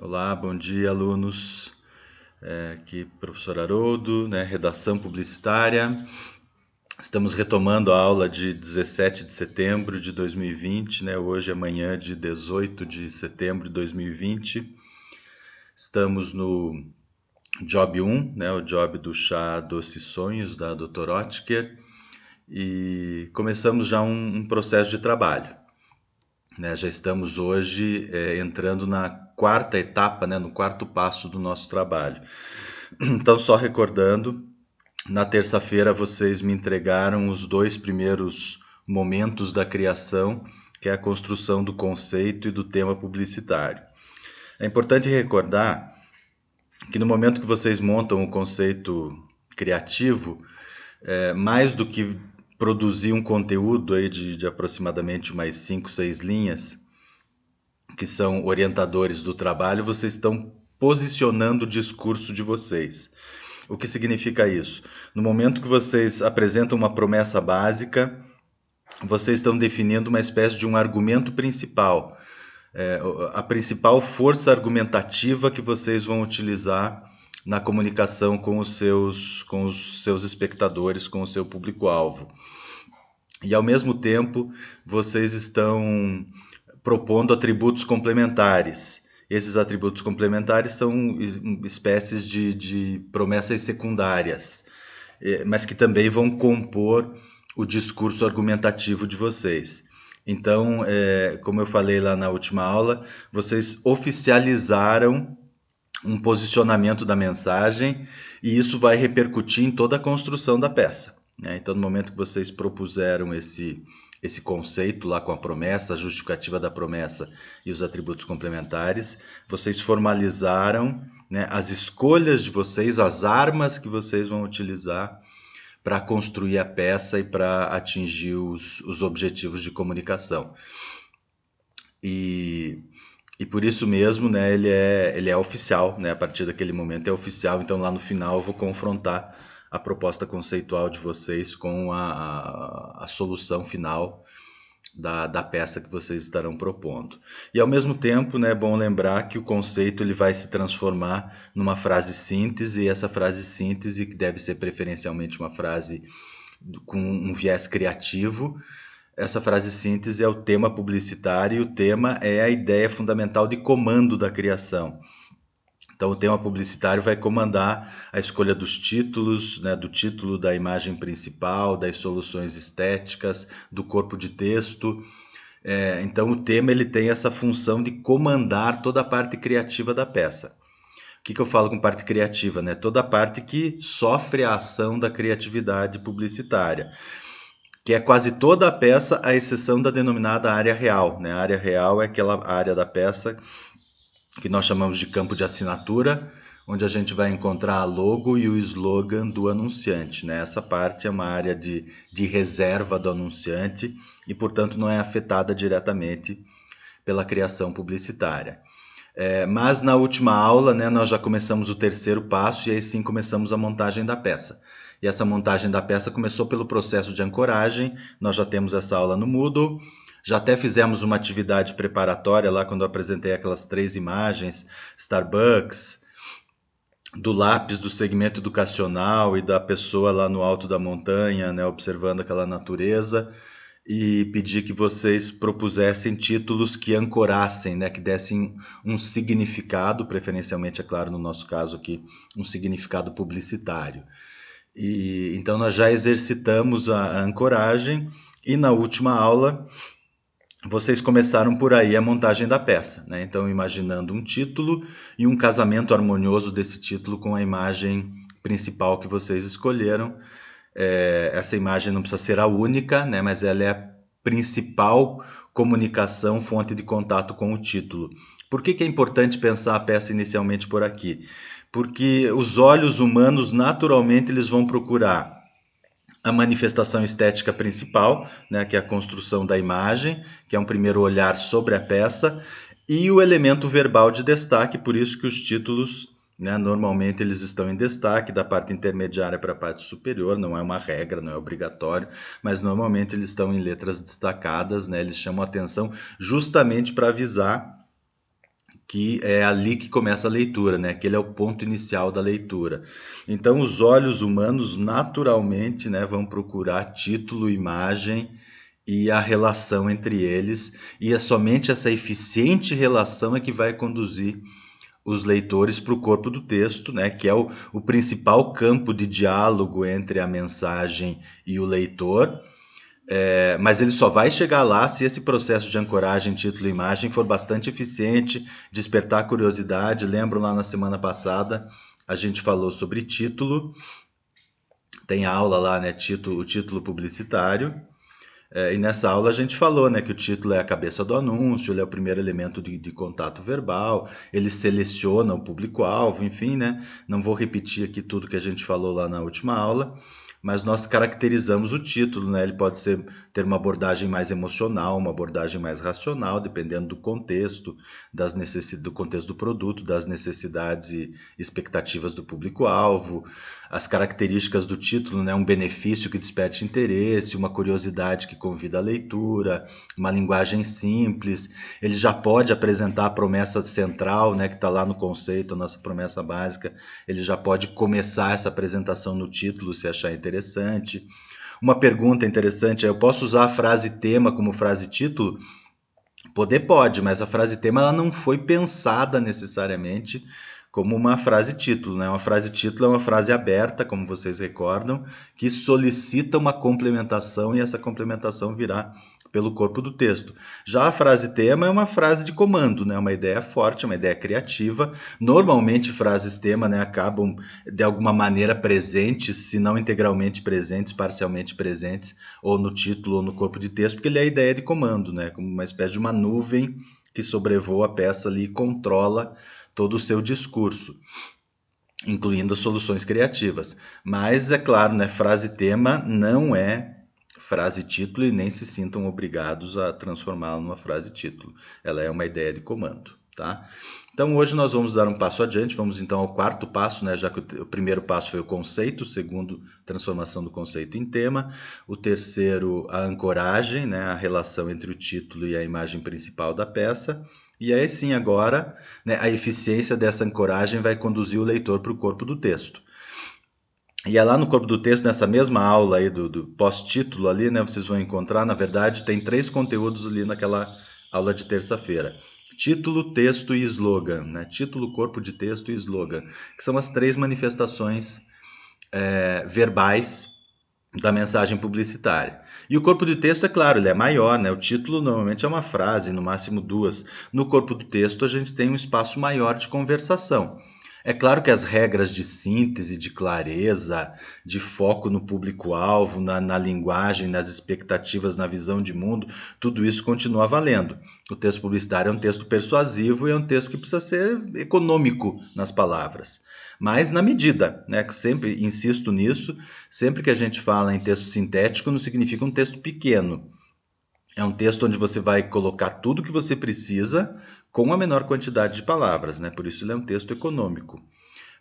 Olá, bom dia, alunos. Aqui, professor Haroldo, né, redação publicitária. Estamos retomando a aula de 17 de setembro de 2020, né? Hoje é manhã de 18 de setembro de 2020. Estamos no Job 1, né, o job do chá Doce Sonhos, da Dr. Oetker, e começamos já um processo de trabalho. Né? Já estamos hoje entrando na quarta etapa, né, no quarto passo do nosso trabalho. Então, só recordando, na terça-feira vocês me entregaram os dois primeiros momentos da criação, que é a construção do conceito e do tema publicitário. É importante recordar que no momento que vocês montam o conceito criativo, mais do que produzir um conteúdo aí de aproximadamente umas 5, 6 linhas, que são orientadores do trabalho, vocês estão posicionando o discurso de vocês. O que significa isso? No momento que vocês apresentam uma promessa básica, vocês estão definindo uma espécie de um argumento principal, a principal força argumentativa que vocês vão utilizar na comunicação com os seus espectadores, com o seu público-alvo. E ao mesmo tempo, vocês estão propondo atributos complementares. Esses atributos complementares são espécies de promessas secundárias, mas que também vão compor o discurso argumentativo de vocês. Então, como eu falei lá na última aula, vocês oficializaram um posicionamento da mensagem e isso vai repercutir em toda a construção da peça. Né? Então, no momento que vocês propuseram esse conceito lá com a promessa, a justificativa da promessa e os atributos complementares, vocês formalizaram, né, as escolhas de vocês, as armas que vocês vão utilizar para construir a peça e para atingir os objetivos de comunicação. E por isso mesmo, né, ele é oficial, né, a partir daquele momento é oficial, então lá no final eu vou confrontar a proposta conceitual de vocês com a solução final da peça que vocês estarão propondo. E ao mesmo tempo, né, é bom lembrar que o conceito ele vai se transformar numa frase síntese, e essa frase síntese, que deve ser preferencialmente uma frase com um viés criativo, essa frase síntese é o tema publicitário e o tema é a ideia fundamental de comando da criação. Então, o tema publicitário vai comandar a escolha dos títulos, né, do título da imagem principal, das soluções estéticas, do corpo de texto. Então, o tema ele tem essa função de comandar toda a parte criativa da peça. O que eu falo com parte criativa? Né? Toda a parte que sofre a ação da criatividade publicitária, que é quase toda a peça, à exceção da denominada área real. Né? A área real é aquela área da peça que nós chamamos de campo de assinatura, onde a gente vai encontrar a logo e o slogan do anunciante. Né? Essa parte é uma área de reserva do anunciante e, portanto, não é afetada diretamente pela criação publicitária. Mas na última aula, né, nós já começamos o terceiro passo e aí sim começamos a montagem da peça. E essa montagem da peça começou pelo processo de ancoragem, nós já temos essa aula no Moodle, já até fizemos uma atividade preparatória lá quando eu apresentei aquelas 3 imagens, Starbucks, do lápis do segmento educacional e da pessoa lá no alto da montanha, né, observando aquela natureza, e pedi que vocês propusessem títulos que ancorassem, né, que dessem um significado, preferencialmente, é claro, no nosso caso aqui, um significado publicitário. E então nós já exercitamos a ancoragem e na última aula vocês começaram por aí a montagem da peça, né? Então imaginando um título e um casamento harmonioso desse título com a imagem principal que vocês escolheram. Essa imagem não precisa ser a única, né? Mas ela é a principal comunicação, fonte de contato com o título. Por que é importante pensar a peça inicialmente por aqui? Porque os olhos humanos naturalmente eles vão procurar a manifestação estética principal, né, que é a construção da imagem, que é um primeiro olhar sobre a peça, e o elemento verbal de destaque, por isso que os títulos, né, normalmente eles estão em destaque da parte intermediária para a parte superior, não é uma regra, não é obrigatório, mas normalmente eles estão em letras destacadas, né, eles chamam a atenção justamente para avisar que é ali que começa a leitura, né? Aquele é o ponto inicial da leitura. Então, os olhos humanos naturalmente, né, vão procurar título, imagem e a relação entre eles, e é somente essa eficiente relação é que vai conduzir os leitores para o corpo do texto, né, que é o principal campo de diálogo entre a mensagem e o leitor. Mas ele só vai chegar lá se esse processo de ancoragem, título e imagem for bastante eficiente, despertar curiosidade. Lembro lá na semana passada, a gente falou sobre título, tem aula lá, né, o título publicitário. E nessa aula a gente falou, né, que o título é a cabeça do anúncio, ele é o primeiro elemento de contato verbal, ele seleciona o público-alvo, enfim, né? Não vou repetir aqui tudo que a gente falou lá na última aula, mas nós caracterizamos o título, né? Ele pode ter uma abordagem mais emocional, uma abordagem mais racional, dependendo do contexto, do contexto do produto, das necessidades e expectativas do público-alvo, as características do título, né? Um benefício que desperte interesse, uma curiosidade que convida à leitura, uma linguagem simples. Ele já pode apresentar a promessa central, né? Que está lá no conceito, a nossa promessa básica. Ele já pode começar essa apresentação no título, se achar interessante. Uma pergunta interessante é: eu posso usar a frase tema como frase título? Poder pode, mas a frase tema ela não foi pensada necessariamente como uma frase título, né? Uma frase título é uma frase aberta, como vocês recordam, que solicita uma complementação e essa complementação virá pelo corpo do texto. Já a frase tema é uma frase de comando, né? Uma ideia forte, uma ideia criativa. Normalmente frases tema, né, acabam de alguma maneira presentes, se não integralmente presentes, parcialmente presentes, ou no título ou no corpo de texto, porque ele é a ideia de comando, né? Como uma espécie de uma nuvem que sobrevoa a peça ali e controla todo o seu discurso, incluindo as soluções criativas. Mas é claro, né, frase tema não é frase título e nem se sintam obrigados a transformá-la numa frase título. Ela é uma ideia de comando, tá? Então hoje nós vamos dar um passo adiante, vamos então ao quarto passo, né, já que o primeiro passo foi o conceito, o segundo, transformação do conceito em tema, o terceiro, a ancoragem, né, a relação entre o título e a imagem principal da peça. E aí sim, agora, né, a eficiência dessa ancoragem vai conduzir o leitor para o corpo do texto. E é lá no corpo do texto, nessa mesma aula aí do pós-título ali, né, vocês vão encontrar, na verdade, tem 3 conteúdos ali naquela aula de terça-feira. Título, texto e slogan, né? Título, corpo de texto e slogan, que são as 3 manifestações verbais da mensagem publicitária. E o corpo de texto, é claro, ele é maior, né? O título normalmente é uma frase, no máximo 2. No corpo do texto a gente tem um espaço maior de conversação. É claro que as regras de síntese, de clareza, de foco no público-alvo, na linguagem, nas expectativas, na visão de mundo, tudo isso continua valendo. O texto publicitário é um texto persuasivo e é um texto que precisa ser econômico nas palavras. Mas na medida, né? Sempre insisto nisso, sempre que a gente fala em texto sintético, não significa um texto pequeno. É um texto onde você vai colocar tudo que você precisa com a menor quantidade de palavras, né? Por isso ele é um texto econômico.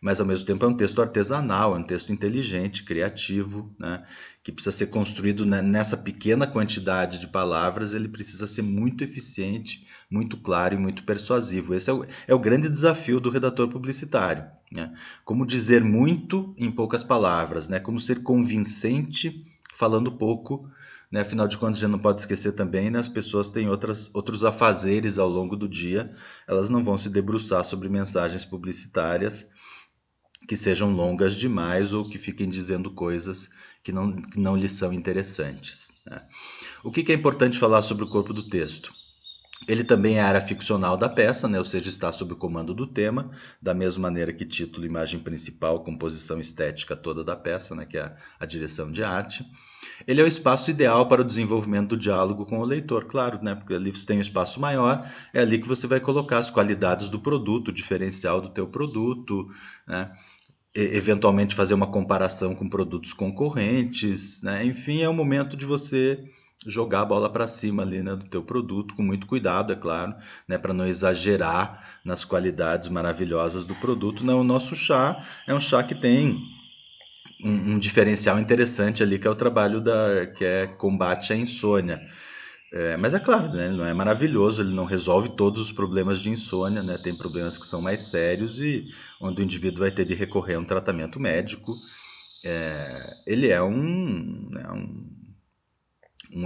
Mas ao mesmo tempo é um texto artesanal, é um texto inteligente, criativo, né? Que precisa ser construído nessa pequena quantidade de palavras, ele precisa ser muito eficiente, muito claro e muito persuasivo. Esse é o grande desafio do redator publicitário, né? Como dizer muito em poucas palavras, né? Como ser convincente falando pouco, né? Afinal de contas, a gente não pode esquecer também, né? As pessoas têm outros afazeres ao longo do dia, elas não vão se debruçar sobre mensagens publicitárias que sejam longas demais ou que fiquem dizendo coisas que não lhes são interessantes, né? O que é importante falar sobre o corpo do texto? Ele também é a área ficcional da peça, né? Ou seja, está sob o comando do tema, da mesma maneira que título, imagem principal, composição estética toda da peça, né? Que é a direção de arte. Ele é o espaço ideal para o desenvolvimento do diálogo com o leitor, claro, né? Porque ali você tem um espaço maior, é ali que você vai colocar as qualidades do produto, o diferencial do teu produto, né? Eventualmente fazer uma comparação com produtos concorrentes, né? Enfim, é o momento de você jogar a bola para cima ali, né, do teu produto, com muito cuidado, é claro, né, para não exagerar nas qualidades maravilhosas do produto. Não, o nosso chá é um chá que tem um diferencial interessante ali, que é o trabalho que é combate à insônia. Mas é claro, né, ele não é maravilhoso, ele não resolve todos os problemas de insônia, né? Tem problemas que são mais sérios e onde o indivíduo vai ter de recorrer a um tratamento médico. Ele é um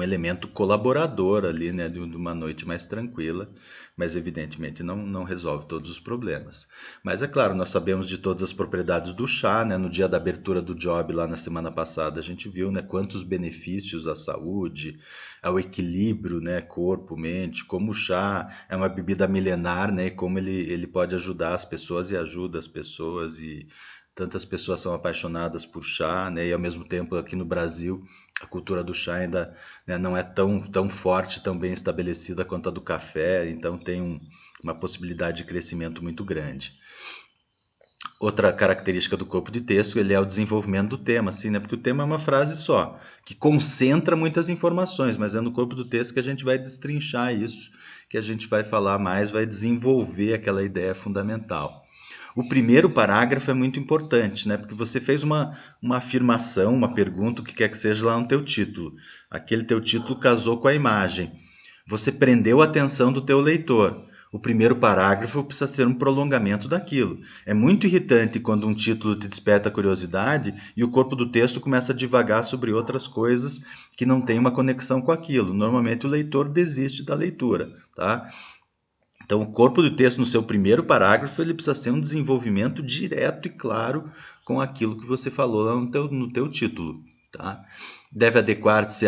elemento colaborador ali, né, de uma noite mais tranquila, mas evidentemente não resolve todos os problemas. Mas é claro, nós sabemos de todas as propriedades do chá, né? No dia da abertura do Job lá na semana passada, a gente viu, né, quantos benefícios à saúde, ao equilíbrio, né, corpo, mente, como o chá é uma bebida milenar, né, e como ele pode ajudar as pessoas e ajuda as pessoas e tantas pessoas são apaixonadas por chá, né? E ao mesmo tempo aqui no Brasil a cultura do chá ainda, né, não é tão forte, tão bem estabelecida quanto a do café, então tem uma possibilidade de crescimento muito grande. Outra característica do corpo de texto, ele é o desenvolvimento do tema, assim, né? Porque o tema é uma frase só, que concentra muitas informações, mas é no corpo do texto que a gente vai destrinchar isso, que a gente vai falar mais, vai desenvolver aquela ideia fundamental. O primeiro parágrafo é muito importante, né? Porque você fez uma afirmação, uma pergunta, o que quer que seja lá no teu título. Aquele teu título casou com a imagem. Você prendeu a atenção do teu leitor. O primeiro parágrafo precisa ser um prolongamento daquilo. É muito irritante quando um título te desperta curiosidade e o corpo do texto começa a divagar sobre outras coisas que não têm uma conexão com aquilo. Normalmente o leitor desiste da leitura, tá? Então, o corpo do texto, no seu primeiro parágrafo, ele precisa ser um desenvolvimento direto e claro com aquilo que você falou lá no teu título. Tá? Deve adequar-se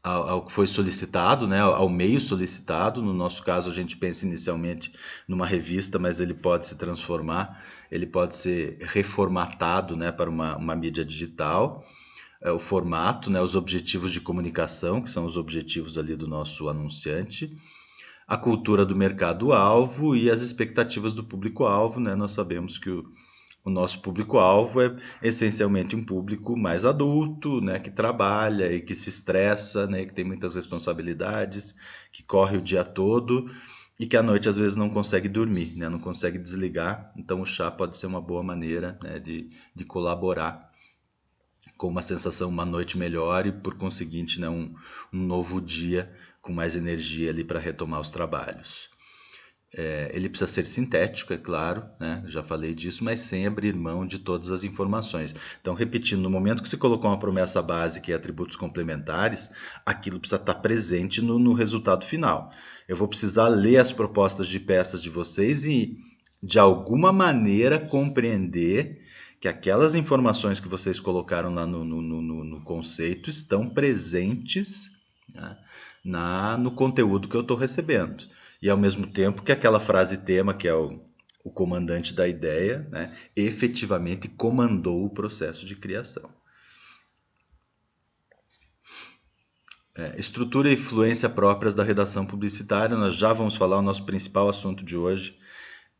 ao que foi solicitado, né? Ao meio solicitado. No nosso caso, a gente pensa inicialmente numa revista, mas ele pode se transformar, ele pode ser reformatado, né, para uma mídia digital. O formato, né, os objetivos de comunicação, que são os objetivos ali do nosso anunciante, a cultura do mercado-alvo e as expectativas do público-alvo, né? Nós sabemos que o nosso público-alvo é essencialmente um público mais adulto, né? Que trabalha e que se estressa, né? Que tem muitas responsabilidades, que corre o dia todo e que à noite às vezes não consegue dormir, né? Não consegue desligar. Então o chá pode ser uma boa maneira, né, de colaborar com uma sensação, uma noite melhor e, por conseguinte, né, um novo dia com mais energia ali para retomar os trabalhos. Ele precisa ser sintético, é claro, né? Já falei disso, mas sem abrir mão de todas as informações. Então, repetindo, no momento que você colocou uma promessa básica e atributos complementares, aquilo precisa estar presente no resultado final. Eu vou precisar ler as propostas de peças de vocês e, de alguma maneira, compreender que aquelas informações que vocês colocaram lá no conceito estão presentes, né, no conteúdo que eu estou recebendo. E ao mesmo tempo que aquela frase tema, que é o comandante da ideia, né, efetivamente comandou o processo de criação. Estrutura e fluência próprias da redação publicitária, nós já vamos falar, o nosso principal assunto de hoje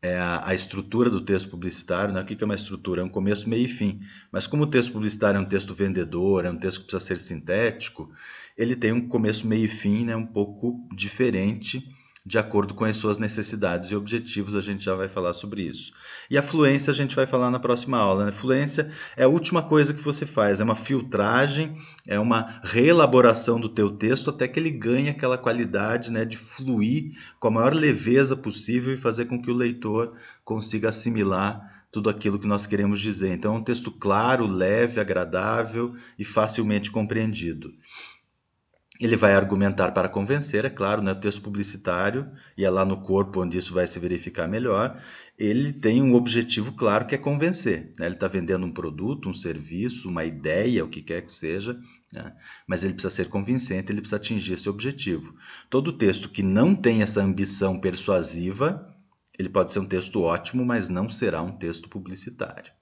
é a estrutura do texto publicitário, né? O que é uma estrutura? É um começo, meio e fim. Mas como o texto publicitário é um texto vendedor, é um texto que precisa ser sintético, ele tem um começo, meio e fim, né, um pouco diferente de acordo com as suas necessidades e objetivos, a gente já vai falar sobre isso. E a fluência a gente vai falar na próxima aula, né? Fluência é a última coisa que você faz, é uma filtragem, é uma reelaboração do teu texto até que ele ganhe aquela qualidade, né, de fluir com a maior leveza possível e fazer com que o leitor consiga assimilar tudo aquilo que nós queremos dizer. Então, é um texto claro, leve, agradável e facilmente compreendido. Ele vai argumentar para convencer, é claro, né? O texto publicitário, e é lá no corpo onde isso vai se verificar melhor, ele tem um objetivo claro que é convencer, né? Ele está vendendo um produto, um serviço, uma ideia, o que quer que seja, né? Mas ele precisa ser convincente, ele precisa atingir esse objetivo. Todo texto que não tem essa ambição persuasiva, ele pode ser um texto ótimo, mas não será um texto publicitário.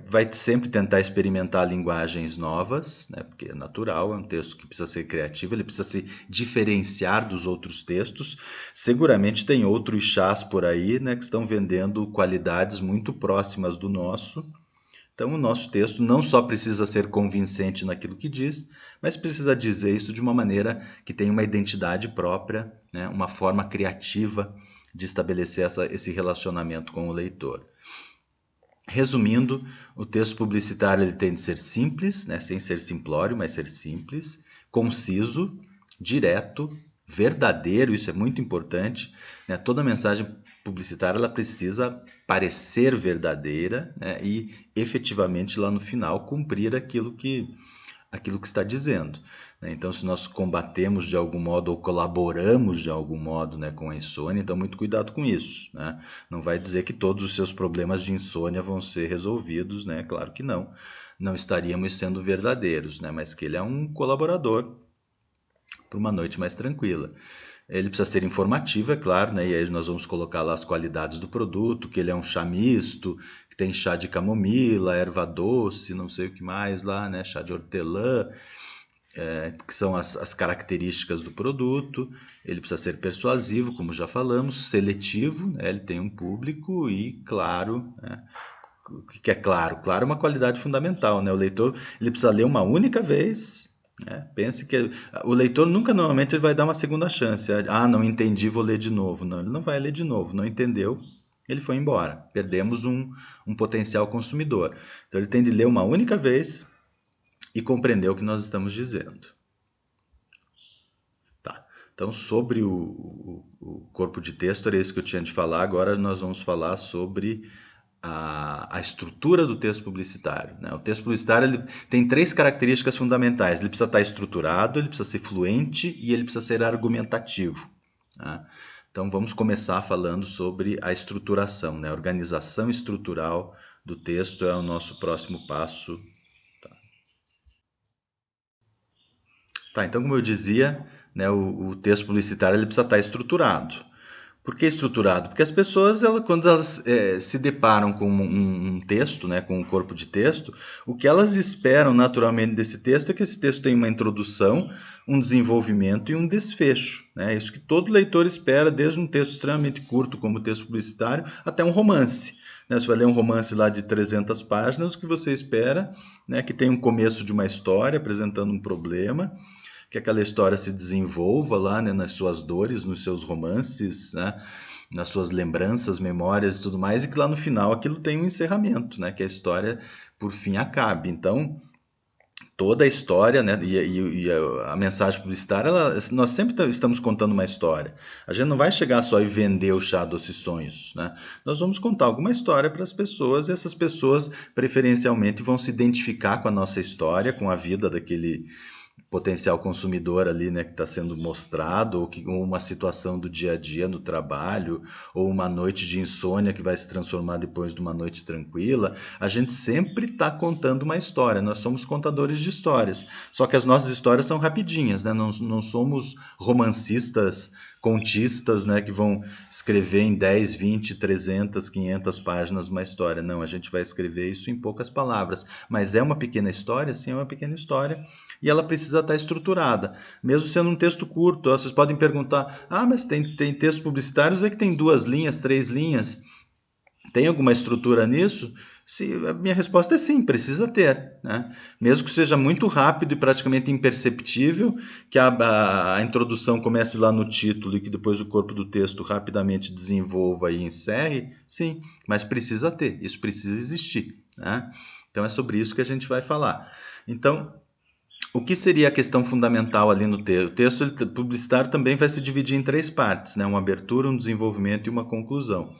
Vai sempre tentar experimentar linguagens novas, né? Porque é natural, é um texto que precisa ser criativo, ele precisa se diferenciar dos outros textos. Seguramente tem outros chás por aí, né, que estão vendendo qualidades muito próximas do nosso. Então, o nosso texto não só precisa ser convincente naquilo que diz, mas precisa dizer isso de uma maneira que tenha uma identidade própria, né? Uma forma criativa de estabelecer esse relacionamento com o leitor. Resumindo, o texto publicitário ele tem de ser simples, né, sem ser simplório, mas ser simples, conciso, direto, verdadeiro, isso é muito importante, né? Toda mensagem publicitária ela precisa parecer verdadeira, né? E efetivamente lá no final cumprir aquilo que está dizendo, né? Então, se nós combatemos de algum modo ou colaboramos de algum modo, né, com a insônia, então muito cuidado com isso, né? Não vai dizer que todos os seus problemas de insônia vão ser resolvidos, né? Claro que não. Não estaríamos sendo verdadeiros, né? Mas que ele é um colaborador para uma noite mais tranquila. Ele precisa ser informativo, é claro, né? E aí nós vamos colocar lá as qualidades do produto, que ele é um chá misto, que tem chá de camomila, erva doce, não sei o que mais lá, né? Chá de hortelã, que são as características do produto. Ele precisa ser persuasivo, como já falamos, seletivo, né? Ele tem um público e claro, né? O que é claro? Claro é uma qualidade fundamental, né? O leitor ele precisa ler uma única vez, né? Pense que o leitor nunca normalmente ele vai dar uma segunda chance. Ah, não entendi, vou ler de novo. Não, ele não vai ler de novo. Não entendeu, ele foi embora. Perdemos um potencial consumidor. Então ele tem de ler uma única vez e compreender o que nós estamos dizendo. Tá. Então, sobre o corpo de texto, era isso que eu tinha de falar. Agora nós vamos falar sobre a estrutura do texto publicitário, né? O texto publicitário ele tem três características fundamentais. Ele precisa estar estruturado, ele precisa ser fluente e ele precisa ser argumentativo, tá? Então vamos começar falando sobre a estruturação, né? A organização estrutural do texto é o nosso próximo passo. Tá, então como eu dizia, né, o texto publicitário ele precisa estar estruturado. Por que estruturado? Porque as pessoas, quando elas se deparam com um texto, né, com um corpo de texto, o que elas esperam naturalmente desse texto é que esse texto tenha uma introdução, um desenvolvimento e um desfecho, né? Isso que todo leitor espera, desde um texto extremamente curto, como o texto publicitário, até um romance, né? Você vai ler um romance lá de 300 páginas, o que você espera, né, que tenha um começo de uma história apresentando um problema, que aquela história se desenvolva lá, né, nas suas dores, nos seus romances, né, nas suas lembranças, memórias e tudo mais, e que lá no final aquilo tem um encerramento, né, que a história por fim acabe. Então, toda a história, né, e a mensagem publicitária, nós sempre estamos contando uma história. A gente não vai chegar só e vender o chá doce sonhos, né? Nós vamos contar alguma história para as pessoas e essas pessoas preferencialmente vão se identificar com a nossa história, com a vida daquele potencial consumidor ali, né, que está sendo mostrado, ou uma situação do dia a dia no trabalho, ou uma noite de insônia que vai se transformar depois de uma noite tranquila. A gente sempre está contando uma história, nós somos contadores de histórias, só que as nossas histórias são rapidinhas, né? Não somos romancistas, contistas, né, que vão escrever em 10, 20, 300, 500 páginas uma história. Não, a gente vai escrever isso em poucas palavras, mas é uma pequena história, sim, é uma pequena história, e ela precisa estar estruturada, mesmo sendo um texto curto. Vocês podem perguntar, mas tem textos publicitários que tem 2 linhas, 3 linhas, tem alguma estrutura nisso? A minha resposta é sim, precisa ter, né? Mesmo que seja muito rápido e praticamente imperceptível, que a introdução comece lá no título e que depois o corpo do texto rapidamente desenvolva e encerre, sim, mas precisa ter, isso precisa existir, né? Então é sobre isso que a gente vai falar. Então, o que seria a questão fundamental ali no texto? O texto publicitário também vai se dividir em 3 partes, né? Uma abertura, um desenvolvimento e uma conclusão.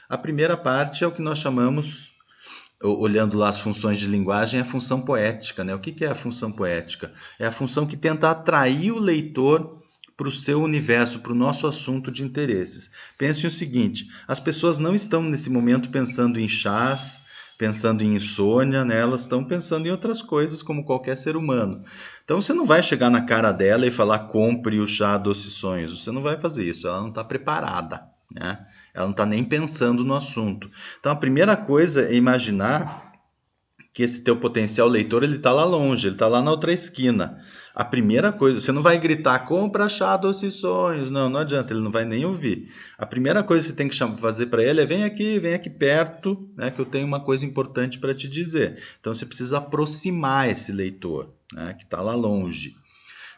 A primeira parte é o que nós chamamos, olhando lá as funções de linguagem, é a função poética, né? O que é a função poética? É a função que tenta atrair o leitor para o seu universo, para o nosso assunto de interesses. Pense o seguinte, as pessoas não estão nesse momento pensando em chás, pensando em insônia, né? Elas estão pensando em outras coisas, como qualquer ser humano. Então você não vai chegar na cara dela e falar compre o chá doce sonhos. Você não vai fazer isso, ela não está preparada, né? Ela não está nem pensando no assunto. Então a primeira coisa é imaginar que esse teu potencial leitor ele está lá longe, ele está lá na outra esquina. A primeira coisa, você não vai gritar, compra chá doce sonhos. Não, não adianta, ele não vai nem ouvir. A primeira coisa que você tem que fazer para ele é vem aqui perto, né, que eu tenho uma coisa importante para te dizer. Então você precisa aproximar esse leitor, né, que está lá longe.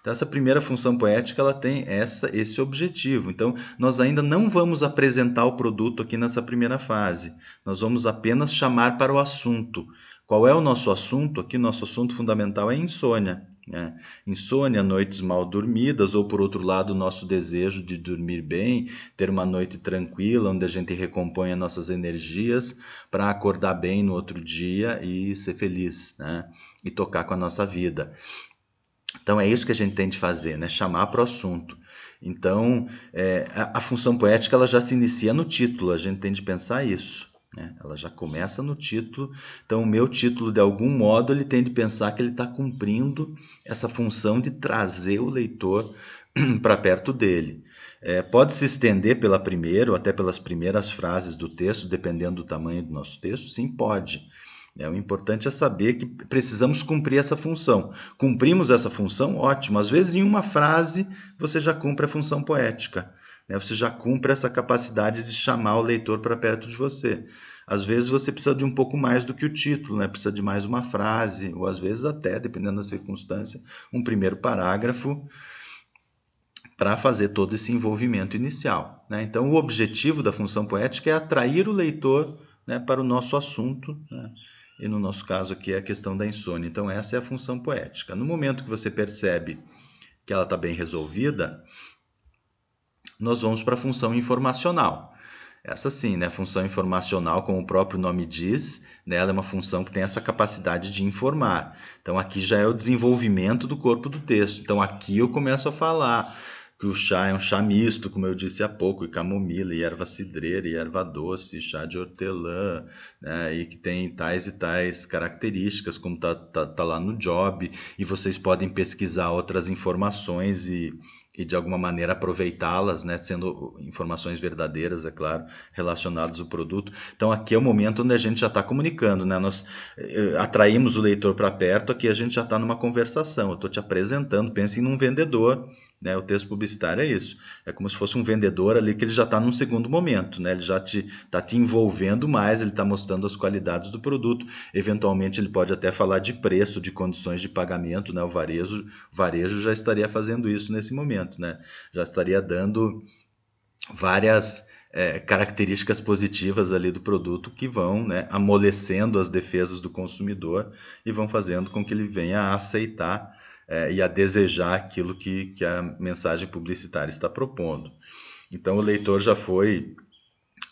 Então essa primeira função poética ela tem esse objetivo. Então nós ainda não vamos apresentar o produto aqui nessa primeira fase. Nós vamos apenas chamar para o assunto. Qual é o nosso assunto? Aqui nosso assunto fundamental é insônia. né? Insônia, noites mal dormidas, ou por outro lado, o nosso desejo de dormir bem, ter uma noite tranquila, onde a gente recompõe as nossas energias para acordar bem no outro dia e ser feliz, né? E tocar com a nossa vida. Então é isso que a gente tem de fazer, né? Chamar para o assunto. Então, a função poética ela já se inicia no título, a gente tem de pensar isso, né? Ela já começa no título. Então, o meu título, de algum modo, ele tem de pensar que ele está cumprindo essa função de trazer o leitor para perto dele. Pode se estender pela primeira ou até pelas primeiras frases do texto, dependendo do tamanho do nosso texto? Sim, pode. O importante é saber que precisamos cumprir essa função. Cumprimos essa função? Ótimo. Às vezes, em uma frase, você já cumpre a função poética, né? Você já cumpre essa capacidade de chamar o leitor para perto de você. Às vezes, você precisa de um pouco mais do que o título, né? Precisa de mais uma frase, ou às vezes até, dependendo da circunstância, um primeiro parágrafo para fazer todo esse envolvimento inicial, né? Então, o objetivo da função poética é atrair o leitor, né, para o nosso assunto, né? E no nosso caso aqui é a questão da insônia. Então, essa é a função poética. No momento que você percebe que ela está bem resolvida, nós vamos para a função informacional. Essa sim, né? A função informacional, como o próprio nome diz, né? Ela é uma função que tem essa capacidade de informar. Então aqui já é o desenvolvimento do corpo do texto. Então aqui eu começo a falar que o chá é um chá misto, como eu disse há pouco, e camomila, e erva cidreira, e erva doce, chá de hortelã, né? E que tem tais e tais características, como tá lá no job, e vocês podem pesquisar outras informações e de alguma maneira aproveitá-las, né, sendo informações verdadeiras, é claro, relacionadas ao produto. Então aqui é o momento onde a gente já está comunicando, né? Nós atraímos o leitor para perto, aqui a gente já está numa conversação, eu estou te apresentando, pense num vendedor, né? O texto publicitário é isso, é como se fosse um vendedor ali que ele já está num segundo momento, né? Ele já está te envolvendo mais, ele está mostrando as qualidades do produto, eventualmente ele pode até falar de preço, de condições de pagamento, né? O varejo já estaria fazendo isso nesse momento, né? Já estaria dando várias características positivas ali do produto que vão, né, amolecendo as defesas do consumidor e vão fazendo com que ele venha a aceitar e a desejar aquilo que a mensagem publicitária está propondo. Então o leitor já foi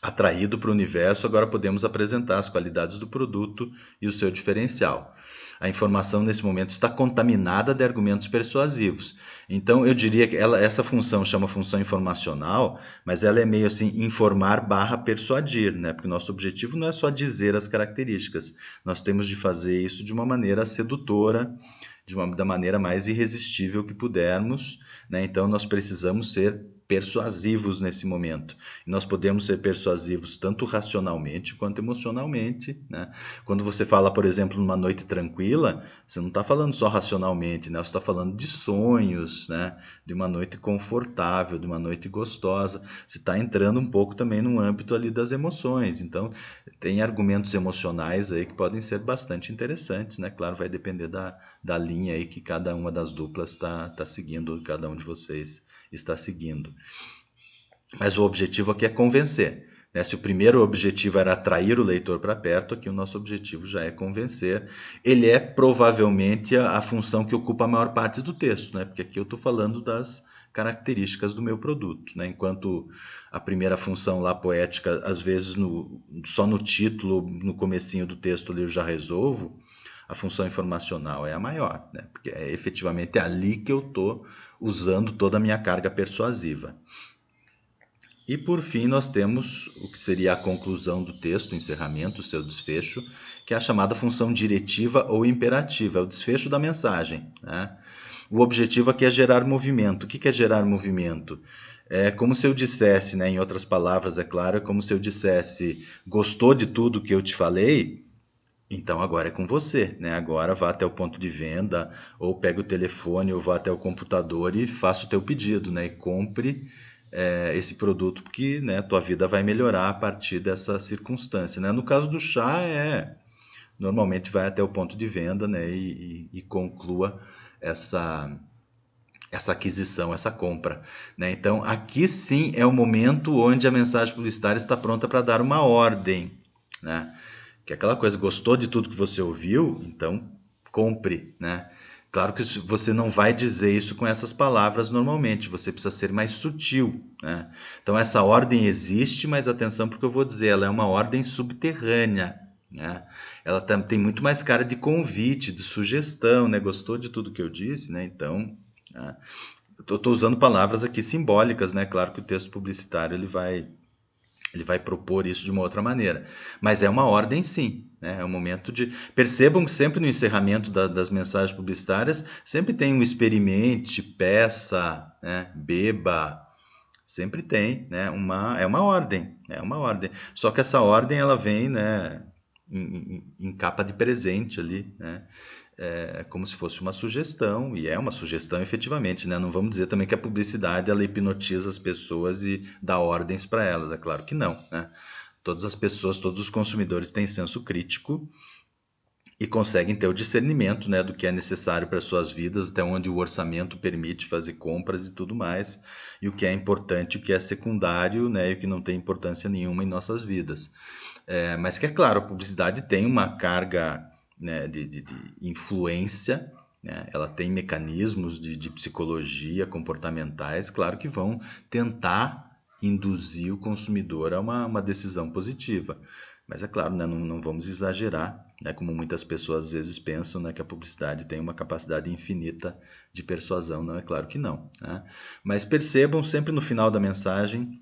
atraído para o universo, agora podemos apresentar as qualidades do produto e o seu diferencial. A informação nesse momento está contaminada de argumentos persuasivos. Então eu diria que essa função chama função informacional, mas ela é meio assim informar barra persuadir, né? Porque o nosso objetivo não é só dizer as características, nós temos de fazer isso de uma maneira sedutora, da maneira mais irresistível que pudermos, né? Então nós precisamos ser persuasivos nesse momento. E nós podemos ser persuasivos tanto racionalmente quanto emocionalmente, né? Quando você fala, por exemplo, numa noite tranquila, você não está falando só racionalmente, né? Você está falando de sonhos, né? De uma noite confortável, de uma noite gostosa. Você está entrando um pouco também no âmbito ali das emoções. Então, tem argumentos emocionais aí que podem ser bastante interessantes, né? Claro, vai depender da linha aí que cada uma das duplas está seguindo, cada um de vocês está seguindo. Mas o objetivo aqui é convencer, né? Se o primeiro objetivo era atrair o leitor para perto, aqui o nosso objetivo já é convencer. Ele é provavelmente a função que ocupa a maior parte do texto, né? Porque aqui eu estou falando das características do meu produto, né? Enquanto a primeira função lá poética, às vezes só no título, no comecinho do texto ali eu já resolvo, a função informacional é a maior, né? Porque efetivamente é ali que eu estou usando toda a minha carga persuasiva. E por fim, nós temos o que seria a conclusão do texto, o encerramento, o seu desfecho, que é a chamada função diretiva ou imperativa, é o desfecho da mensagem, né? O objetivo aqui é gerar movimento. O que é gerar movimento? É como se eu dissesse, né, em outras palavras, é claro, é como se eu dissesse: gostou de tudo que eu te falei? Então agora é com você, né? Agora vá até o ponto de venda, ou pegue o telefone, ou vá até o computador e faça o teu pedido, né? E compre esse produto, porque, né, tua vida vai melhorar a partir dessa circunstância, né? No caso do chá, normalmente vai até o ponto de venda, né? E conclua essa, essa aquisição, essa compra, né? Então aqui sim é o momento onde a mensagem publicitária está pronta para dar uma ordem, né? Que é aquela coisa, gostou de tudo que você ouviu? Então compre, né? Claro que você não vai dizer isso com essas palavras normalmente, você precisa ser mais sutil, né? Então essa ordem existe, mas atenção porque eu vou dizer, ela é uma ordem subterrânea, né? Ela tem muito mais cara de convite, de sugestão, né? Gostou de tudo que eu disse, né? Então, né? Eu estou usando palavras aqui simbólicas, né? Claro que o texto publicitário ele vai propor isso de uma outra maneira. Mas é uma ordem, sim. Né? É um momento de. Percebam que sempre no encerramento das mensagens publicitárias, sempre tem um experimente, peça, né? Beba. Sempre tem, né? É uma ordem. É uma ordem. Só que essa ordem ela vem, né? Em capa de presente ali, né? É como se fosse uma sugestão, e é uma sugestão efetivamente, né? Não vamos dizer também que a publicidade ela hipnotiza as pessoas e dá ordens para elas, é claro que não, né? Todas as pessoas, todos os consumidores têm senso crítico e conseguem ter o discernimento, né, do que é necessário para suas vidas, até onde o orçamento permite fazer compras e tudo mais, e o que é importante, o que é secundário, né, e o que não tem importância nenhuma em nossas vidas. Mas que é claro, a publicidade tem uma carga, né, de influência, né, ela tem mecanismos de psicologia comportamentais, claro que vão tentar induzir o consumidor a uma decisão positiva. Mas é claro, né, não vamos exagerar, né, como muitas pessoas às vezes pensam, né, que a publicidade tem uma capacidade infinita de persuasão. Não, é claro que não. Né? Mas percebam sempre no final da mensagem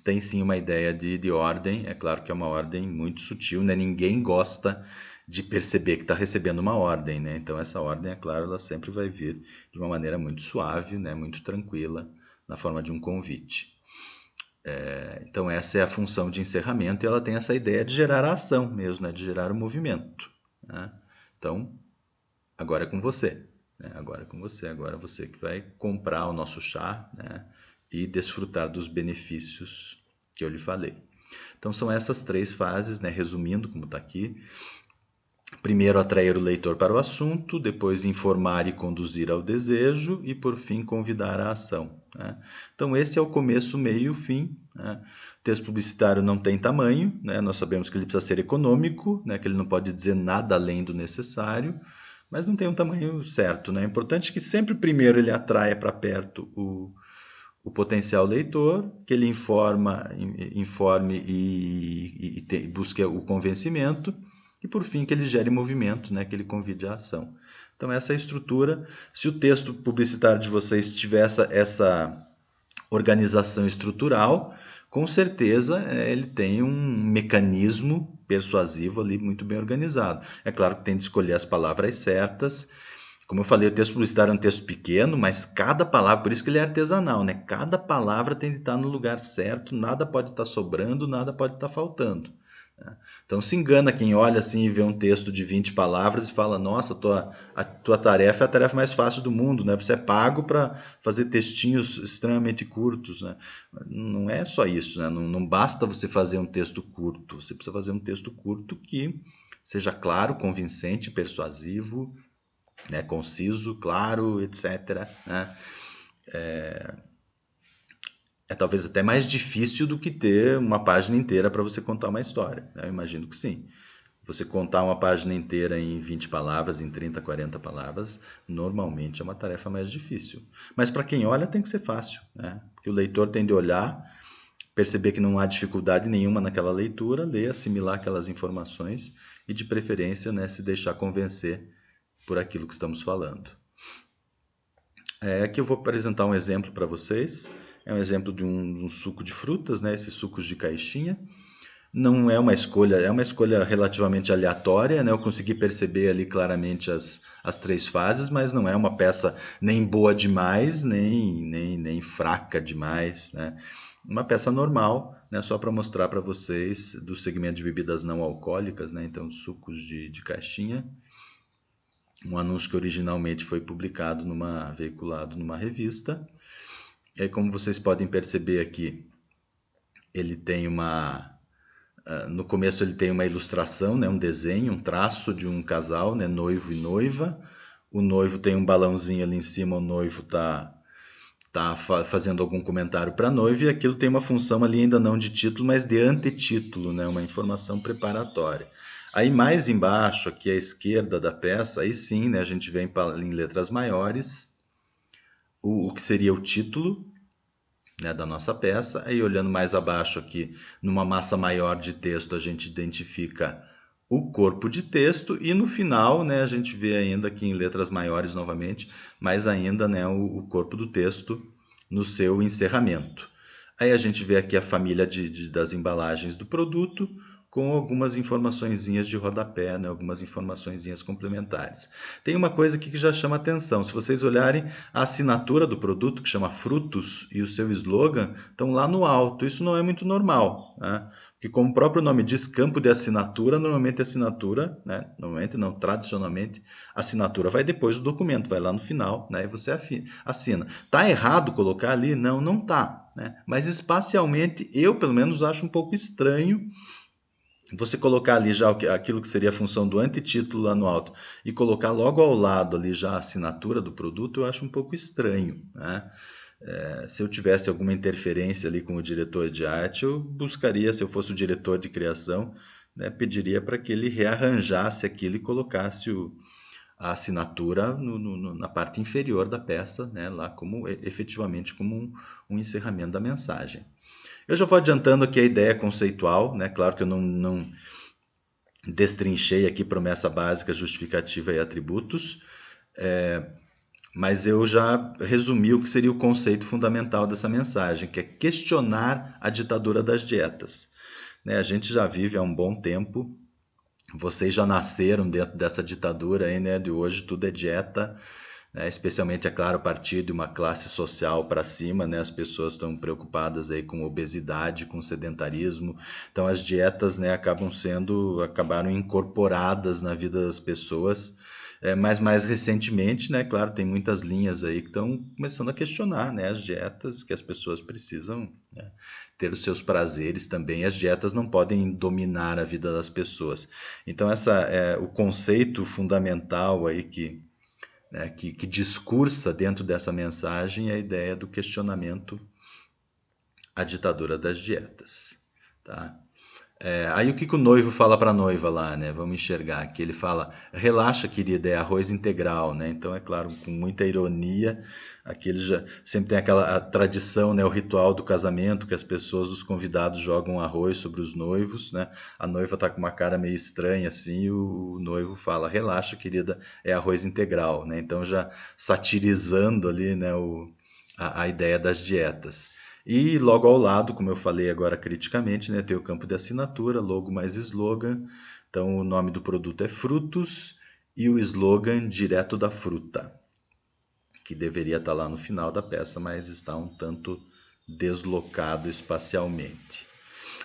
tem sim uma ideia de ordem. É claro que é uma ordem muito sutil, né? Ninguém gosta de perceber que está recebendo uma ordem, né? Então essa ordem, é claro, ela sempre vai vir de uma maneira muito suave, né? Muito tranquila, na forma de um convite. Então essa é a função de encerramento e ela tem essa ideia de gerar a ação mesmo, né? De gerar o movimento. Né? Então agora é com você. Né? Agora é com você. Agora é você que vai comprar o nosso chá, né? E desfrutar dos benefícios que eu lhe falei. Então são essas três fases, né? Resumindo como está aqui. Primeiro atrair o leitor para o assunto, depois informar e conduzir ao desejo e por fim convidar à ação. Né? Então esse é o começo, meio e o fim. Né? O texto publicitário não tem tamanho, né? Nós sabemos que ele precisa ser econômico, né? Que ele não pode dizer nada além do necessário, mas não tem um tamanho certo. Né? É importante que sempre primeiro ele atraia para perto o potencial leitor, que ele informe e busque o convencimento, e por fim que ele gere movimento, né, que ele convide à ação. Então essa é a estrutura. Se o texto publicitário de vocês tiver essa organização estrutural, com certeza ele tem um mecanismo persuasivo ali muito bem organizado. É claro que tem de escolher as palavras certas. Como eu falei, o texto publicitário é um texto pequeno, mas cada palavra, por isso que ele é artesanal, né? Cada palavra tem de estar no lugar certo, nada pode estar sobrando, nada pode estar faltando. Né? Então se engana quem olha assim e vê um texto de 20 palavras e fala, nossa, a tua tarefa é a tarefa mais fácil do mundo, né? Você é pago para fazer textinhos extremamente curtos, né? Não é só isso, né? Não basta você fazer um texto curto, você precisa fazer um texto curto que seja claro, convincente, persuasivo, né, conciso, claro, etc. Né? É talvez até mais difícil do que ter uma página inteira para você contar uma história. Né? Eu imagino que sim. Você contar uma página inteira em 20 palavras, em 30, 40 palavras, normalmente é uma tarefa mais difícil. Mas para quem olha tem que ser fácil, né? Porque o leitor tem de olhar, perceber que não há dificuldade nenhuma naquela leitura, ler, assimilar aquelas informações e, de preferência, né, se deixar convencer por aquilo que estamos falando. Aqui eu vou apresentar um exemplo para vocês. É um exemplo de um suco de frutas, né? Esses sucos de caixinha. Não é uma escolha, é uma escolha relativamente aleatória, né? Eu consegui perceber ali claramente as três fases, mas não é uma peça nem boa demais, nem fraca demais, né? Uma peça normal, né? Só para mostrar para vocês do segmento de bebidas não alcoólicas, né? Então, sucos de caixinha. Um anúncio que originalmente foi veiculado numa revista. E aí, como vocês podem perceber aqui, ele tem no começo ele tem uma ilustração, né, um desenho, um traço de um casal, né, noivo e noiva. O noivo tem um balãozinho ali em cima, o noivo tá fazendo algum comentário para a noiva, e aquilo tem uma função ali ainda não de título, mas de antetítulo, né, uma informação preparatória. Aí mais embaixo, aqui à esquerda da peça, aí sim, né, a gente vê em letras maiores o que seria o título, né, da nossa peça. Aí olhando mais abaixo aqui, numa massa maior de texto, a gente identifica o corpo de texto e no final, né, a gente vê ainda aqui em letras maiores novamente, mais ainda, né, o corpo do texto no seu encerramento. Aí a gente vê aqui a família das embalagens do produto com algumas informaçõezinhas de rodapé, né, algumas informaçõezinhas complementares. Tem uma coisa aqui que já chama atenção. Se vocês olharem, a assinatura do produto, que chama Frutos, e o seu slogan estão lá no alto. Isso não é muito normal, né? Porque como o próprio nome diz, campo de assinatura, normalmente a assinatura, né? Normalmente não, tradicionalmente, a assinatura vai depois do documento, vai lá no final, né? E você assina. Tá errado colocar ali? Não, não tá, né? Mas espacialmente, eu pelo menos acho um pouco estranho você colocar ali já aquilo que seria a função do antitítulo lá no alto e colocar logo ao lado ali já a assinatura do produto, eu acho um pouco estranho, né? Se eu tivesse alguma interferência ali com o diretor de arte, eu buscaria, se eu fosse o diretor de criação, né, pediria para que ele rearranjasse aquilo e colocasse a assinatura na parte inferior da peça, né, lá como efetivamente como um encerramento da mensagem. Eu já vou adiantando aqui a ideia conceitual, né? Claro que eu não destrinchei aqui promessa básica, justificativa e atributos, mas eu já resumi o que seria o conceito fundamental dessa mensagem, que é questionar a ditadura das dietas. Né? A gente já vive há um bom tempo, vocês já nasceram dentro dessa ditadura aí, né? De hoje tudo é dieta, né? Especialmente, é claro, a partir de uma classe social para cima, né? As pessoas estão preocupadas aí com obesidade, com sedentarismo. Então as dietas, né, acabaram incorporadas na vida das pessoas. Mas mais recentemente, né, claro, tem muitas linhas aí que estão começando a questionar, né, as dietas que as pessoas precisam, né, ter os seus prazeres também. As dietas não podem dominar a vida das pessoas. Então essa é o conceito fundamental aí que discursa dentro dessa mensagem é a ideia do questionamento à ditadura das dietas, tá? Aí o que, que o noivo fala para a noiva lá, né? Vamos enxergar aqui. Ele fala: relaxa, querida, é arroz integral, né? Então, é claro, com muita ironia, aqui ele já sempre tem aquela a tradição, né? O ritual do casamento, que as pessoas, os convidados, jogam arroz sobre os noivos, né? A noiva tá com uma cara meio estranha assim, e o noivo fala: relaxa, querida, é arroz integral, né? Então, já satirizando ali, né? A ideia das dietas. E logo ao lado, como eu falei agora criticamente, né, tem o campo de assinatura, logo mais slogan. Então o nome do produto é Frutos e o slogan direto da fruta, que deveria estar lá no final da peça, mas está um tanto deslocado espacialmente.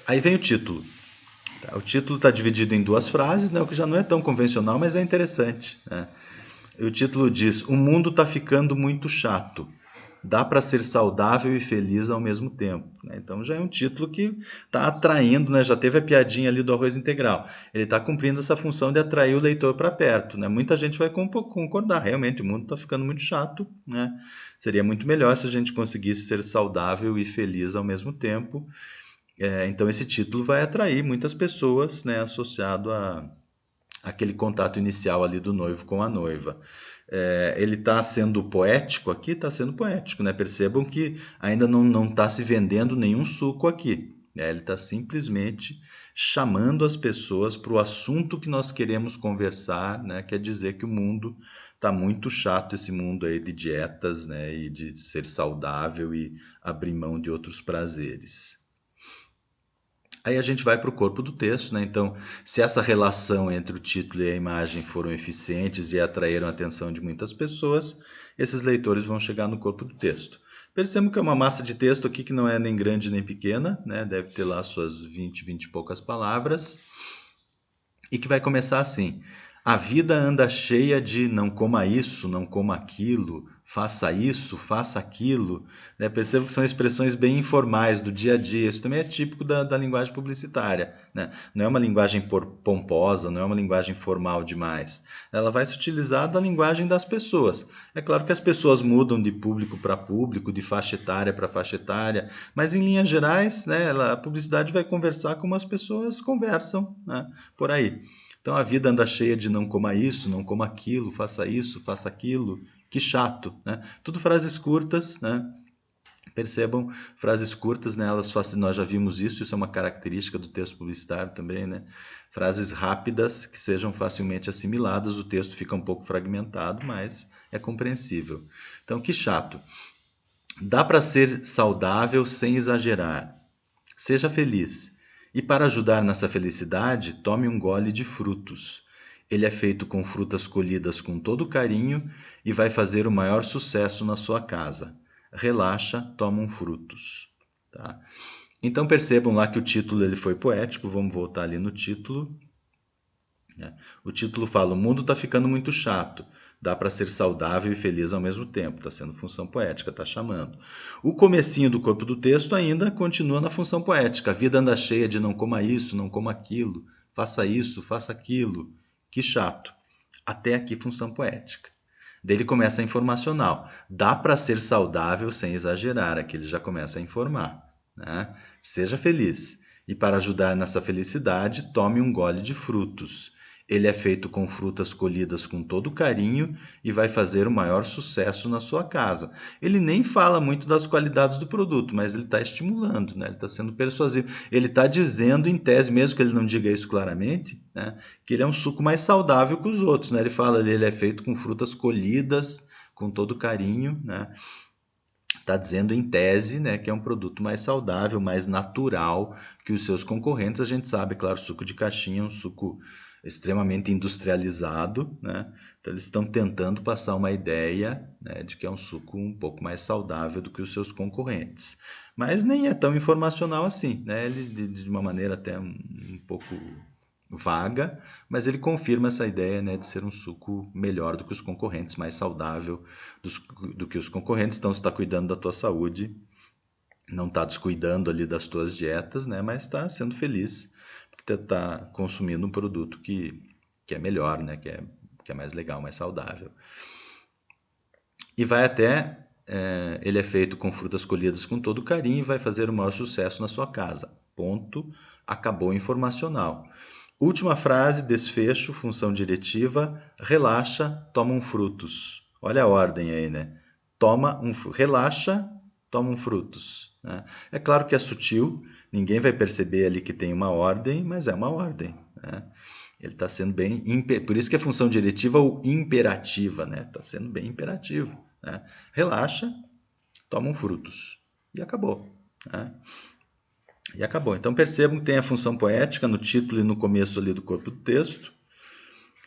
Aí vem o título. Tá? O título está dividido em duas frases, né, o que já não é tão convencional, mas é interessante. Né? E o título diz: O mundo está ficando muito chato. Dá para ser saudável e feliz ao mesmo tempo. Né? Então já é um título que está atraindo, né? Já teve a piadinha ali do arroz integral. Ele está cumprindo essa função de atrair o leitor para perto. Né? Muita gente vai concordar. Realmente, o mundo está ficando muito chato. Né? Seria muito melhor se a gente conseguisse ser saudável e feliz ao mesmo tempo. Então esse título vai atrair muitas pessoas, né? Associado a aquele contato inicial ali do noivo com a noiva. Ele está sendo poético aqui? Está sendo poético, né? Percebam que ainda não está se vendendo nenhum suco aqui. Né? Ele está simplesmente chamando as pessoas para o assunto que nós queremos conversar, né? Quer dizer que o mundo está muito chato, esse mundo aí de dietas, né? E de ser saudável e abrir mão de outros prazeres. Aí a gente vai para o corpo do texto, né? Então, se essa relação entre o título e a imagem foram eficientes e atraíram a atenção de muitas pessoas, esses leitores vão chegar no corpo do texto. Percebemos que é uma massa de texto aqui que não é nem grande nem pequena, né? Deve ter lá suas 20 e poucas palavras, e que vai começar assim: a vida anda cheia de não coma isso, não coma aquilo, faça isso, faça aquilo. Né? Percebo que são expressões bem informais do dia a dia. Isso também é típico da linguagem publicitária. Né? Não é uma linguagem pomposa, não é uma linguagem formal demais. Ela vai se utilizar da linguagem das pessoas. É claro que as pessoas mudam de público para público, de faixa etária para faixa etária, mas em linhas gerais, né, a publicidade vai conversar como as pessoas conversam, né, por aí. Então a vida anda cheia de não coma isso, não coma aquilo, faça aquilo, que chato, né? Tudo frases curtas, né? Percebam, frases curtas, né? Nós já vimos isso é uma característica do texto publicitário também, né? Frases rápidas que sejam facilmente assimiladas, o texto fica um pouco fragmentado, mas é compreensível. Então, que chato. Dá para ser saudável sem exagerar. Seja feliz. E para ajudar nessa felicidade, tome um gole de frutos. Ele é feito com frutas colhidas com todo carinho e vai fazer o maior sucesso na sua casa. Relaxa, toma um frutos. Tá? Então percebam lá que o título ele foi poético. Vamos voltar ali no título. O título fala: o mundo está ficando muito chato. Dá para ser saudável e feliz ao mesmo tempo. Está sendo função poética, está chamando. O comecinho do corpo do texto ainda continua na função poética. A vida anda cheia de não coma isso, não coma aquilo, faça isso, faça aquilo. Que chato. Até aqui função poética. Daí ele começa a informacional. Dá para ser saudável sem exagerar. Aqui ele já começa a informar. Né? Seja feliz. E para ajudar nessa felicidade, tome um gole de frutos. Ele é feito com frutas colhidas com todo carinho e vai fazer o maior sucesso na sua casa. Ele nem fala muito das qualidades do produto, mas ele está estimulando, né? Ele está sendo persuasivo. Ele está dizendo, em tese, mesmo que ele não diga isso claramente, né? Que ele é um suco mais saudável que os outros. Né? Ele fala ali, ele é feito com frutas colhidas com todo carinho, né? Está dizendo em tese, né, que é um produto mais saudável, mais natural que os seus concorrentes. A gente sabe, claro, suco de caixinha é um suco extremamente industrializado, né? Então eles estão tentando passar uma ideia, né, de que é um suco um pouco mais saudável do que os seus concorrentes. Mas nem é tão informacional assim, né? Ele de uma maneira até um pouco vaga, mas ele confirma essa ideia, né, de ser um suco melhor do que os concorrentes, mais saudável do que os concorrentes. Então, você está cuidando da tua saúde, não está descuidando ali das tuas dietas, né, mas está sendo feliz porque está consumindo um produto que é melhor, né, que é mais legal, mais saudável. E vai até... ele é feito com frutas colhidas com todo carinho e vai fazer o maior sucesso na sua casa. Ponto. Acabou o informacional. Última frase, desfecho, função diretiva, relaxa, toma um frutos. Olha a ordem aí, né? Relaxa, toma um frutos. Né? É claro que é sutil, ninguém vai perceber ali que tem uma ordem, mas é uma ordem. Né? Ele está sendo bem... Por isso que é função diretiva ou imperativa, né? Está sendo bem imperativo. Né? Relaxa, toma um frutos. E acabou. Né? E acabou. Então percebam que tem a função poética no título e no começo ali do corpo do texto.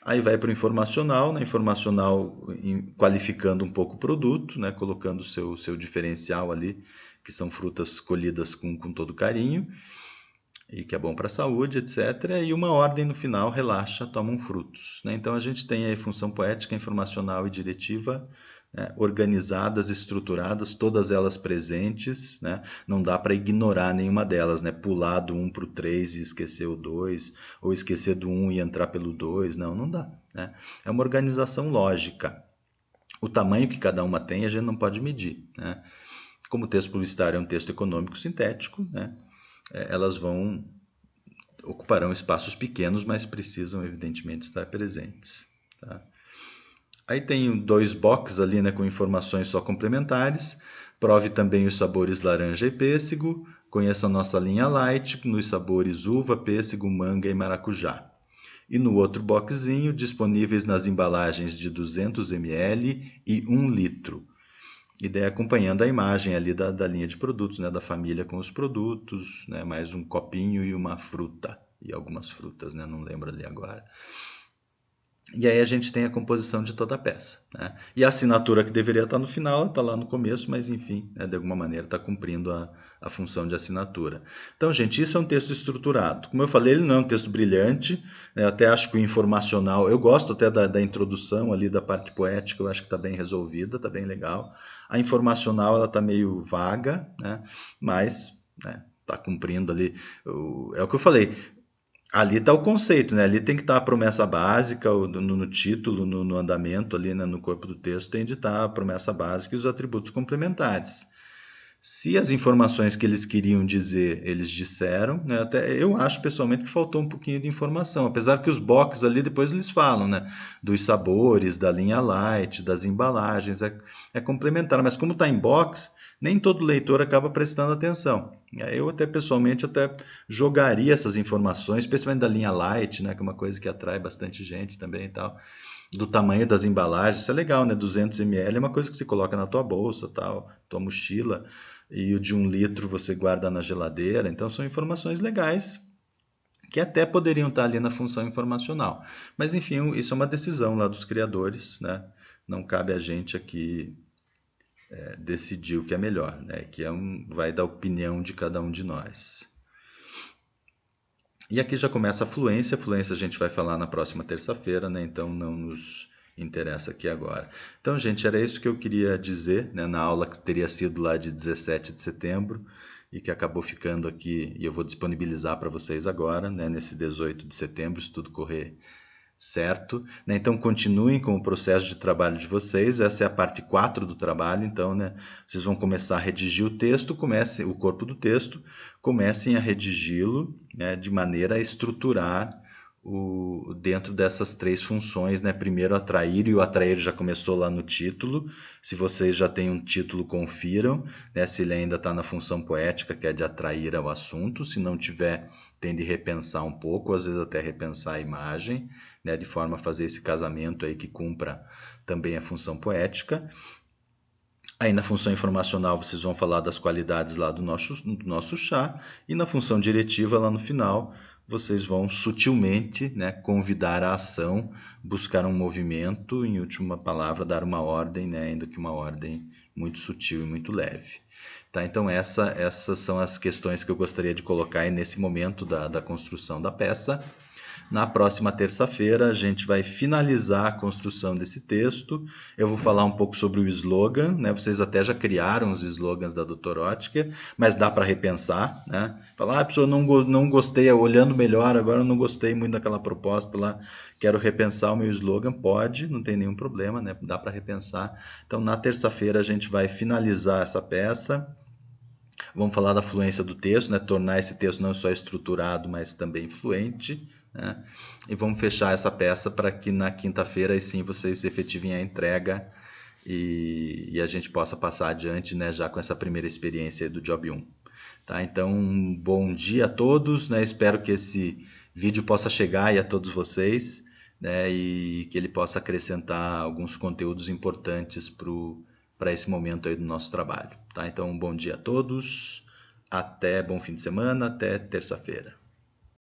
Aí vai para o informacional, na informacional qualificando um pouco o produto, né? Colocando o seu diferencial ali, que são frutas colhidas com todo carinho e que é bom para a saúde, etc. E uma ordem no final, relaxa, tomam frutos. Né? Então a gente tem aí função poética, informacional e diretiva, né? Organizadas, estruturadas, todas elas presentes. Né? Não dá para ignorar nenhuma delas, né? Pular do 1 para o 3 e esquecer o 2, ou esquecer do 1 e entrar pelo 2. Não dá. Né? É uma organização lógica. O tamanho que cada uma tem a gente não pode medir. Né? Como o texto publicitário é um texto econômico sintético, né? Elas ocuparão espaços pequenos, mas precisam evidentemente estar presentes. Tá? Aí tem 2 boxes ali, né, com informações só complementares. Prove também os sabores laranja e pêssego. Conheça a nossa linha light nos sabores uva, pêssego, manga e maracujá. E no outro boxzinho, disponíveis nas embalagens de 200 ml e 1 litro. E daí acompanhando a imagem ali da linha de produtos, né, da família com os produtos, né, mais um copinho e uma fruta. E algumas frutas, né, não lembro ali agora. E aí a gente tem a composição de toda a peça. Né? E a assinatura que deveria estar no final, está lá no começo, mas enfim, né, de alguma maneira está cumprindo a função de assinatura. Então, gente, isso é um texto estruturado. Como eu falei, ele não é um texto brilhante, né? Eu até acho que o informacional, eu gosto até da introdução ali, da parte poética, eu acho que está bem resolvida, está bem legal. A informacional, ela está meio vaga, né? Mas está cumprindo ali, é o que eu falei. Ali está o conceito, né? Ali tem que estar a promessa básica, no título, no andamento ali, né? No corpo do texto tem de estar a promessa básica e os atributos complementares. Se as informações que eles queriam dizer, eles disseram, né? Até eu acho pessoalmente que faltou um pouquinho de informação, apesar que os box ali depois eles falam, né? Dos sabores, da linha light, das embalagens, é complementar, mas como está em box, nem todo leitor acaba prestando atenção. Eu até pessoalmente até jogaria essas informações, especialmente da linha light, né? Que é uma coisa que atrai bastante gente também e tal. Do tamanho das embalagens, isso é legal, né? 200 ml é uma coisa que você coloca na tua bolsa, tal, tua mochila, e o de 1 litro você guarda na geladeira. Então são informações legais que até poderiam estar ali na função informacional. Mas enfim, isso é uma decisão lá dos criadores, né? Não cabe a gente aqui decidir o que é melhor, né? Que vai da opinião de cada um de nós. E aqui já começa a fluência. A fluência a gente vai falar na próxima terça-feira, né? Então não nos interessa aqui agora. Então, gente, era isso que eu queria dizer, né? Na aula que teria sido lá de 17 de setembro e que acabou ficando aqui, e eu vou disponibilizar para vocês agora, né? Nesse 18 de setembro, se tudo correr certo, né? Então continuem com o processo de trabalho de vocês. Essa é a parte 4 do trabalho. Então, né, vocês vão começar a redigir o texto, comecem o corpo do texto, comecem a redigi-lo, né, de maneira a estruturar dentro dessas 3 funções, né? Primeiro atrair, e o atrair já começou lá no título. Se vocês já têm um título, confiram, né, se ele ainda está na função poética, que é de atrair ao assunto. Se não tiver, tem de repensar um pouco, às vezes até repensar a imagem, né, de forma a fazer esse casamento aí que cumpra também a função poética. Aí na função informacional vocês vão falar das qualidades lá do nosso chá, e na função diretiva lá no final vocês vão sutilmente, né, convidar a ação, buscar um movimento, em última palavra dar uma ordem, né, ainda que uma ordem muito sutil e muito leve. Tá, então essas são as questões que eu gostaria de colocar aí nesse momento da construção da peça. Na próxima terça-feira, a gente vai finalizar a construção desse texto. Eu vou falar um pouco sobre o slogan, né? Vocês até já criaram os slogans da Dr. Oetker, mas dá para repensar, né? Falar, pessoal, não gostei, olhando melhor, agora eu não gostei muito daquela proposta lá, quero repensar o meu slogan. Pode, não tem nenhum problema, né? Dá para repensar. Então, na terça-feira, a gente vai finalizar essa peça. Vamos falar da fluência do texto, né? Tornar esse texto não só estruturado, mas também fluente, né? E vamos fechar essa peça para que na quinta-feira aí sim vocês efetivem a entrega e a gente possa passar adiante, né? Já com essa primeira experiência do Job 1. Tá? Então, um bom dia a todos, né? Espero que esse vídeo possa chegar aí a todos vocês, né? E que ele possa acrescentar alguns conteúdos importantes para esse momento aí do nosso trabalho. Tá? Então, um bom dia a todos, bom fim de semana, até terça-feira.